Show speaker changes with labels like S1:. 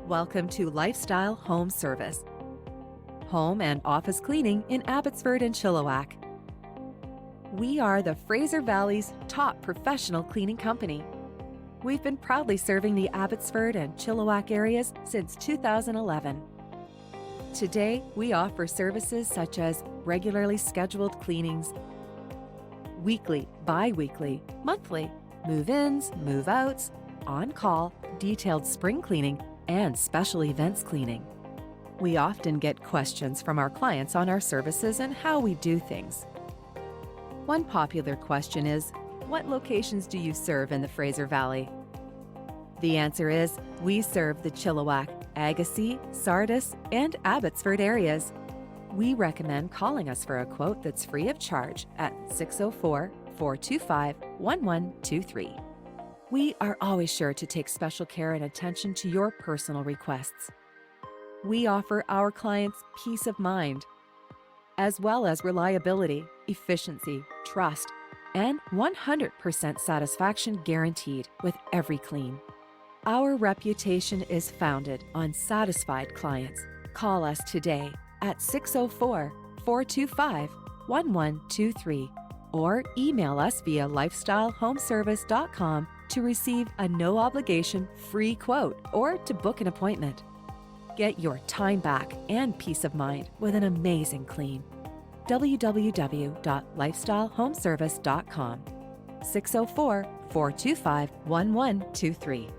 S1: Welcome to Lifestyle Home Service. Home and office cleaning in Abbotsford and Chilliwack. We are the Fraser Valley's top professional cleaning company. We've been proudly serving the Abbotsford and Chilliwack areas since 2011. Today, we offer services such as regularly scheduled cleanings, weekly, bi-weekly, monthly, move-ins, move-outs, on-call, detailed spring cleaning, and special events cleaning. We often get questions from our clients on our services and how we do things. One popular question is, what locations do you serve in the Fraser Valley? The answer is, we serve the Chilliwack, Agassiz, Sardis, and Abbotsford areas. We recommend calling us for a quote that's free of charge at 604-425-1123. We are always sure to take special care and attention to your personal requests. We offer our clients peace of mind, as well as reliability, efficiency, trust, and 100% satisfaction guaranteed with every clean. Our reputation is founded on satisfied clients. Call us today at 604-425-1123 or email us via lifestylehomeservice.com to receive a no-obligation free quote or to book an appointment. Get your time back and peace of mind with an amazing clean. www.lifestylehomeservice.com 604-425-1123